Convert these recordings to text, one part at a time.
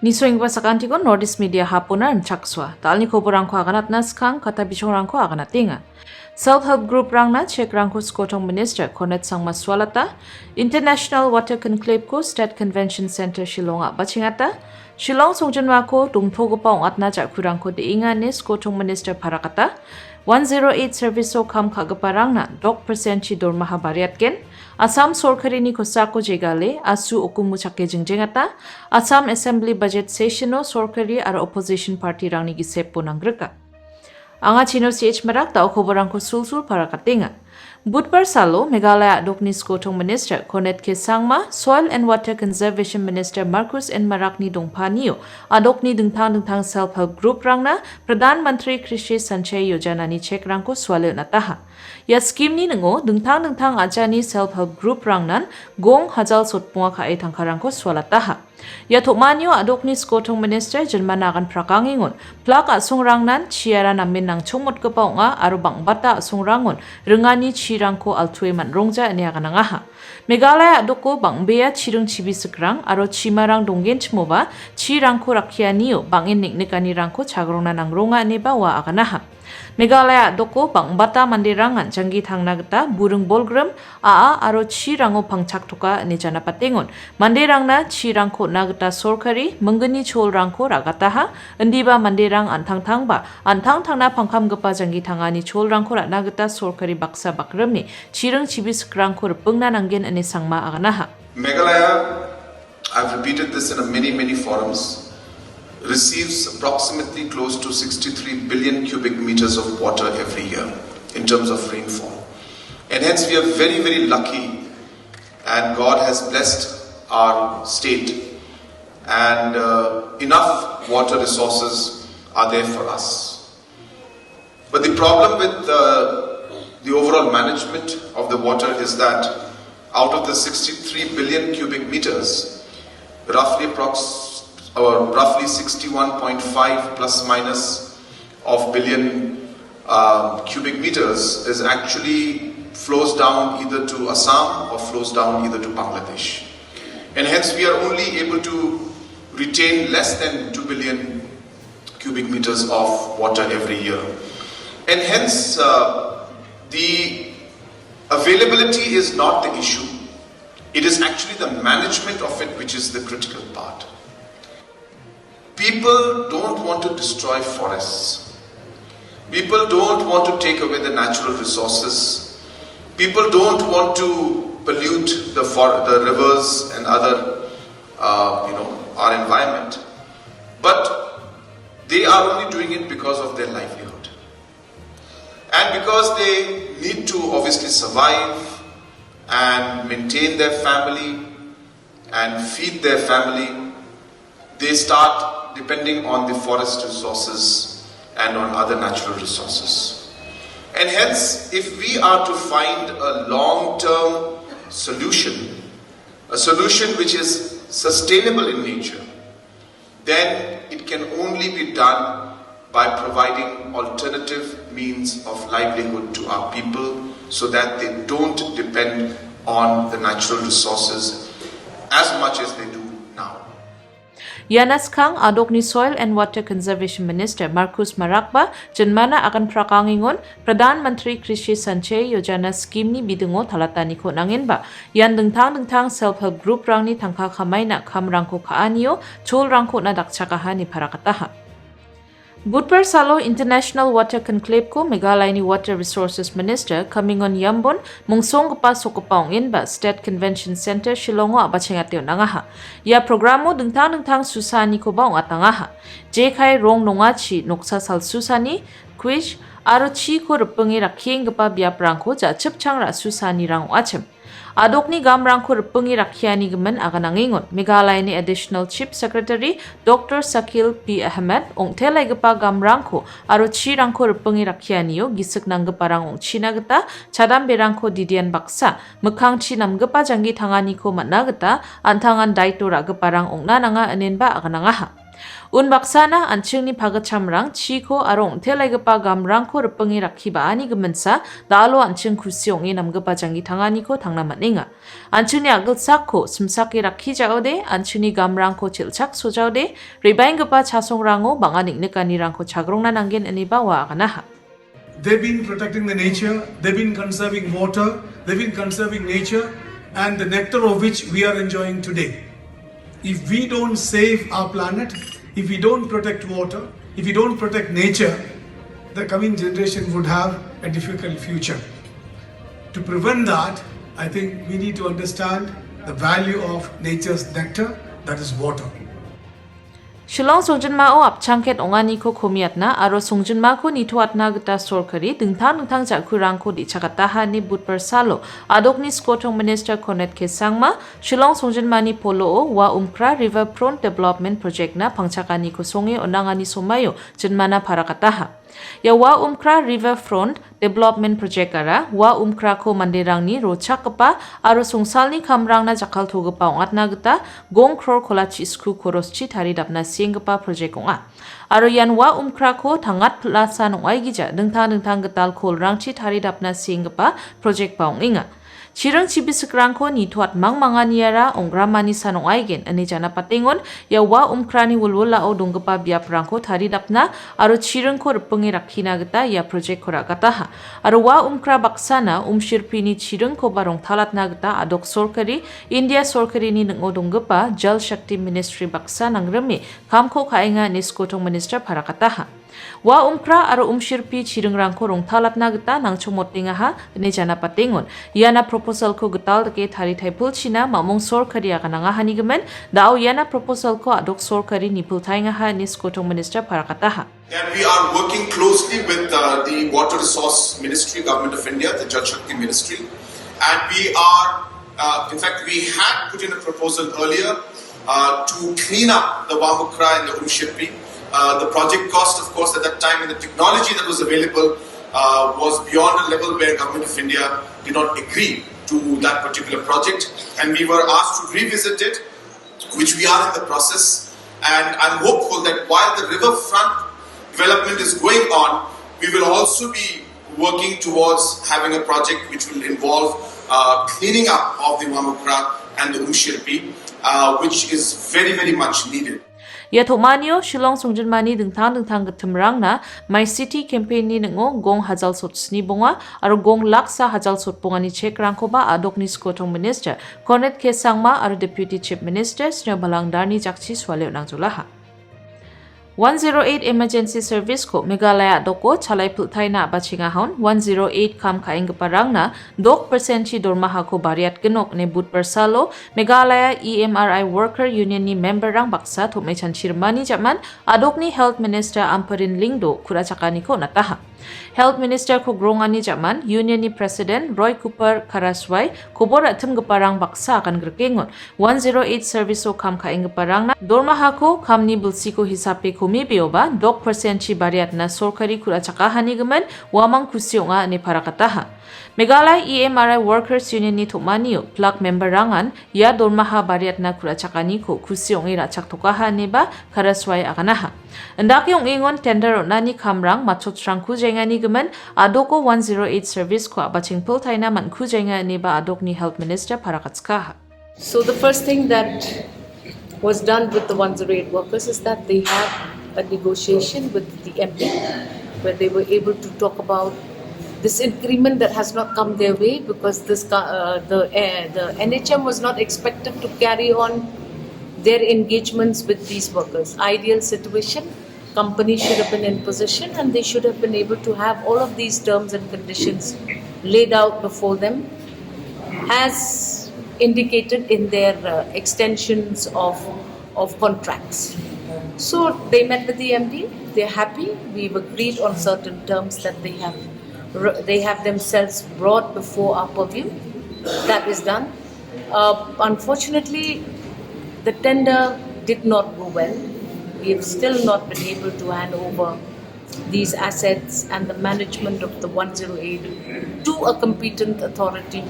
Nisoingba sakantikon Nordisk Media Hub-ona rimchaksoa. Talni koborrangko aganat naskang kata bichongrangko aganat tinga. Self-help group rangna Czech rangko skotong minister konet sangma swalata. International Water Conclave ko State Convention Center Shillonga bachingata. Shillong songjanwa ko dungtogopa ongatna jakurangko enga ni skotong minister parakata. 108 service so kam kagaparangna 10% chi dormaha bariatken. Assam sorkarini kosako jegale asu okumu chake jengjengata. Assam Assembly Budget Sessiono sorkari ara opposition party rangni gisepo nangreka. Anga chino CH marak tau koborrangko sulsul para katinga. Budbar salo Meghalaya dokni skotong minister konet ke sangma Soil and Water Conservation Minister Marcus N Marakni dongpaniyo adokni dingtang self-help group rangna Pradhan Mantri Krishi Sanchay Yojana ni Czech rangko swale nataha. Ya scheme ni nengo dingtang ajani self-help group rangnan gong hajal sotpunga kae tangkarangko swalataha. Ya tokmanyo adokni skotong minister jenmanagan prakangingon plak asung rangnan chiara namin nang chongmot kepaunga aro bangbata asung rangon rengani chirangko altue manrongja ni aganangaha. Meghalaya adoko bangbea chirung chibisekrang aro chimarang donggen chmoba chirangko rakianiyo bangin niknikani rangko chagrongna nangronga aniba wa aganaha. Meghalaya doko bangbata mandirangan janggi thangna gita burung bolgram aa aro chirango pangchakna nijana patengon mandirangna chirangko nagita sorkari menggeni cholrangko ragataha endiba mandirang antangtangna pangkamgipa janggi thangani cholrangko ratna gita sorkari baksa bakremni chirung chibisekrangko repengna nanggen ani sangma aganaha. Meghalaya, I've repeated this in many forums, receives approximately close to 63 billion cubic meters of water every year in terms of rainfall. And hence we are very lucky, and God has blessed our state, and enough water resources are there for us. But the problem with the overall management of the water is that out of the 63 billion cubic meters, roughly 61.5 plus minus of billion cubic meters is actually flows down either to Assam or flows down either to Bangladesh. And hence we are only able to retain less than 2 billion cubic meters of water every year. And hence the availability is not the issue. It is actually the management of it which is the critical part. People don't want to destroy forests. People don't want to take away the natural resources. People don't want to pollute the rivers and other, our environment. But they are only doing it because of their livelihood. And because they need to obviously survive and maintain their family and feed their family, they start depending on the forest resources and on other natural resources. And hence, if we are to find a long-term solution, a solution which is sustainable in nature, then it can only be done by providing alternative means of livelihood to our people so that they don't depend on the natural resources as much as they do now. Yanas kang adokni Soil and Water Conservation Minister Marcus Marakba jenmana akan prakangingon Pradhan Mantri Krishi Sanchay Yojana scheme ni bidungo talatani ko nanginba yan dingtang self-help group rangni tangka kamay na kamrangko kaaniyo chol rangko na dakchakaha ni parakataha. Budbar salo International Water Conclave ko Meghalaya ni Water Resources Minister kamingon yambon mongsonggipa sokopaungin ba State Convention Center Shillongo abachengatyo nangaha. Ya programo dingtang susani ko ba atangaha. Jekai rong nongachi noksa sal susani quiz aro chi ko repengi rakienggipa biaprangko ja chepchangra susani rang achem. Adokni gamrangko repengi rakiani gemen akan nangingon. Meghalaya ni Additional Chief Secretary Dr. Sakil P. Ahmed ongtelai gepa gamrangko aro chirangko repengi rakianiyo gisik nanggeparang ong china geta cadam berangko didian baksa mekang chinam gepa janggi tangani ko matna geta antangan daito ra geparang ong nananga enenba akan nangaha. Unbaksana an Chingni pagachamrang chiko arong telaigipa gamrangko repengi rakhiba ani gemensa dalo an Ching kusiong namgipa jangi tanganiko tangnamatninga. An Chingni agilsakko simsaki rakhi jaude an Chingni gamrangko chilchakso jaude baenggipa chasongrango banganik nekanirangko chagrongna nanggen aniba wa aganaha. They've been protecting the nature, they've been conserving water, they've been conserving nature and the nectar of which we are enjoying today. If we don't save our planet, if we don't protect water, if we don't protect nature, the coming generation would have a difficult future. To prevent that, I think we need to understand the value of nature's nectar, that is water. Shillong songjinmao apchangket onganiko komiatna aro songjinmako nituatna gita sorkari dingtang jakurangko dichakataha ni butpersalo adokni skotong minister konet kesangma Shillong songjinmani polo wa umkra river front development project na pangchakani ko songe onangani somayo jinmana parakataha. Ya wa umkra riverfront development project ara wa umkra ko mandirangni rochakpa aro songsalni kamrangna jakal thogpa ongatna gita gong crore kolachi sku koroschi taridapna siengpa project onga aro yan wa umkra ko thangat plasan ongaigija dingtang gital kolrangchi taridapna siengpa project pa onginga. Chirang chibisikrangko nituat mangmanganiara ongramani sanong aigen ani jana patingon ya wa umkrani wulwula o dongpa biaprangko taridapna aro chirangko repengi rakhina gita ya project kora gataha aro wa umkra baksana umshirpini chirangko barong talatna gita adok sorkari India sorkari ni nengo dongpa Jal Shakti Ministry baksa nangremi kamko kainga niskotong minister parakataha. Wa umkra aro umshirpi chiringrangko rongtalatna gita nangchomottingaha ni jana patingon yana proposal ko gital ke thari thaipul china mamong sorkari akananga hanigemen dao yana proposal ko adok sorkari nipul thaingaha niskotong minister parakataha. And we are working closely with the Water Resource Ministry, Government of India, the Jal Shakti Ministry, and we are, in fact, we had put in a proposal earlier to clean up the Wamukra and the Umshirpi. The project cost, of course, at that time and the technology that was available was beyond a level where Government of India did not agree to that particular project, and we were asked to revisit it, which we are in the process. And I'm hopeful that while the riverfront development is going on, we will also be working towards having a project which will involve cleaning up of the Wamukra and the Umshirpi, which is very, very much needed. Ya Tomanio, Shillong songjinmani dingtang getemrangna My City campaign ni nengo gong hajal sot sni bonga aro gong laksa hajal sot bonga ni chek rangkoba adok ni skotong minister Konet Kesangma aro deputy chief minister Snyo Balangdarni jakchi swaleo nangjulaha. 108 emergency service ko Meghalaya doko chalai pulthai na bachinga haun 108 kam kaing parangna 2% chi dormaha ko bariat genok ne but persalo Meghalaya EMRI worker union ni member rang baksa thome chanchirmani jaman adokni health minister Amparin Lingdo kurachakani ko nataha. Health Minister ko grongani jaman union ni President Roy Cooper Karaswai kobor atem geparang baksa akan gerkengon 108 service o kam kaing geparang na dormaha ko kam ni bulsi ko hisape ko mebioba 2% chi bariat na sorkari kurachakahani gemen wamang kusionga ni parakataha. Meghalaya EMRI Workers Union ni Tomaniyo plak member rangan ya dormaha bariat na kurachakani ko kusiongi rachak tokaha niba Karaswai akanaha. Andaki yung ingon tender na ni kamrang machotrang kujengani gemen adoko 108 service ko abaching pultay na man kujengani ba adok ni Health Minister parakatskaha. So the first thing that was done with the 108 workers is that they had a negotiation with the MP where they were able to talk about this increment that has not come their way because the NHM was not expected to carry on their engagements with these workers. Ideal situation, companies should have been in position and they should have been able to have all of these terms and conditions laid out before them as indicated in their extensions of contracts. So they met with the MD, they're happy, we've agreed on certain terms that they have themselves brought before our purview. That is done. Unfortunately, the tender did not go well. We have still not been able to hand over these assets and the management of the 108 to a competent authority,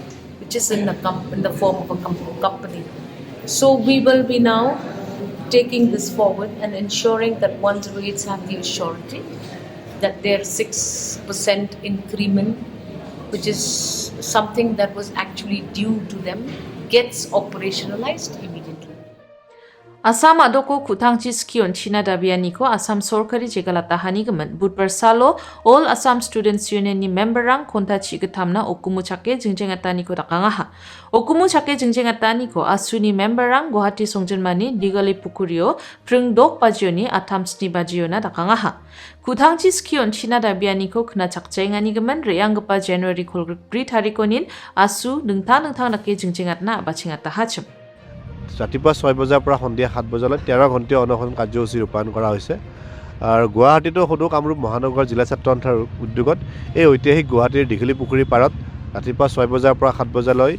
which is in the form of a company. So we will be now taking this forward and ensuring that 108s have the assurity that their 6% increment, which is something that was actually due to them, gets operationalized immediately. Assam adoko kutangchi skion China dabianiko Assam sorkari jegalata hanigaman budbar salo all Assam Students Union ni memberang konta chigatamna okumu chake jingjengataniko dakangaha. Okumu chake jingjengataniko asuni memberang Guwahati songjenmani digali pukurio pringdok bajioni atamsni bajiona dakangaha. Kutangchi skion China dabianiko kena chakjainganigaman reanggepa January kolgri tarikonin asu dingtang nake jingjengatna abachingata hacham. ৰাতিপুৱা 6 বজাৰ পৰা সন্ধিয়া 7 বজালৈ 13 ঘণ্টা অনশন কাৰ্যসূচী ৰূপায়ণ কৰা হৈছে আৰু গুৱাহাটীতো সদৌ কামৰূপ মহানগৰ জিলা ছাত্ৰ সন্থাৰ উদ্যোগত এই ঐতিহাসিক গুৱাহাটীৰ দীঘলী পুখুৰীৰ পাৰত ৰাতিপুৱা 6 বজাৰ পৰা 7 বজালৈ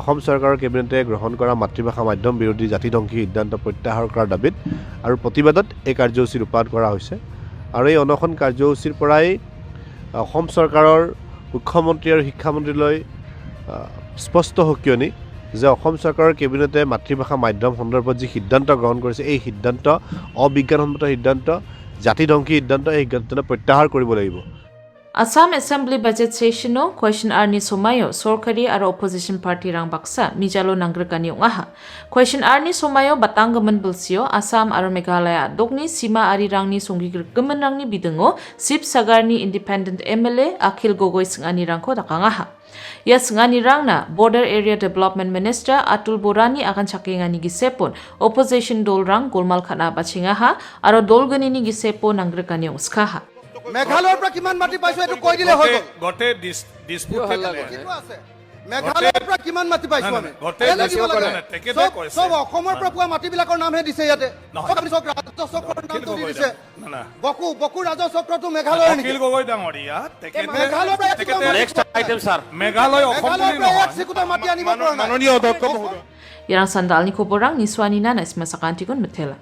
অসম চৰকাৰৰ কেবিনেটে গ্ৰহণ কৰা মাতৃভাষা মাধ্যম বিৰোধী জাতিধ্বংসী সিদ্ধান্ত প্ৰত্যাহাৰ কৰাৰ দাবীত আৰু প্ৰতিবাদত এই কাৰ্যসূচী ৰূপায়ণ কৰা হৈছে আৰু এই অনশন কাৰ্যসূচীৰ পৰাই অসম চৰকাৰৰ মুখ্যমন্ত্ৰী আৰু শিক্ষামন্ত্ৰীলৈ স্পষ্ট সকিয়নি যে অসম চৰকাৰৰ কেবিনেটে মাতৃভাষা মাধ্যম সন্দৰ্ভত যি সিদ্ধান্ত গ্ৰহণ কৰিছে এই সিদ্ধান্ত অবিজ্ঞানসন্মত সিদ্ধান্ত জাতিধ্বংসী সিদ্ধান্ত এই সিদ্ধান্ত প্ৰত্যাহাৰ কৰিব লাগিব Assam Assembly Budget Session question arni somayo sorkari aro opposition party rang baksa mijalo nangrikani ngaha. Question arni somayo batanggaman bulsio Assam aro Meghalaya dokni sima ari rangni songgigir gemen rangni bidengo sip sagarni independent MLA Akhil Gogoi singani rangko dakangaha. Ya singani rangna Border Area Development Minister Atul Borani akan chakengani gisepon opposition dol rang golmal khana bachingaha aro dolganini gisepo nangrikani uskaha. মেঘালয়ৰ পৰা কিমান মাটি পাইছো এটো কৈ দিলে হৈ গল গটে ডিসপুট আছে মেঘালয়ৰ পৰা কিমান মাটি পাইছো আমি গটে তেকেতে কৈছে সব অসমৰ পৰা পোৱা মাটি বিলাকৰ নামহে দিছে ইয়াতে আপুনি সব ৰাজ্য চক্ৰৰ নামটো দি দিছে বকু ৰাজ্য চক্ৰটো মেঘালয়ৰ নেকি অখিল গগৈ ডাঙৰীয়া তেকেতে মেঘালয়ৰ next item sir Meghalaya Assam বুলি নহয় সিকুটা মাটি আনিব পৰা নাই মাননীয় অধ্যক্ষ মহোদয় Yang sandal ni koborang ni suanina na isma sakantikon metela.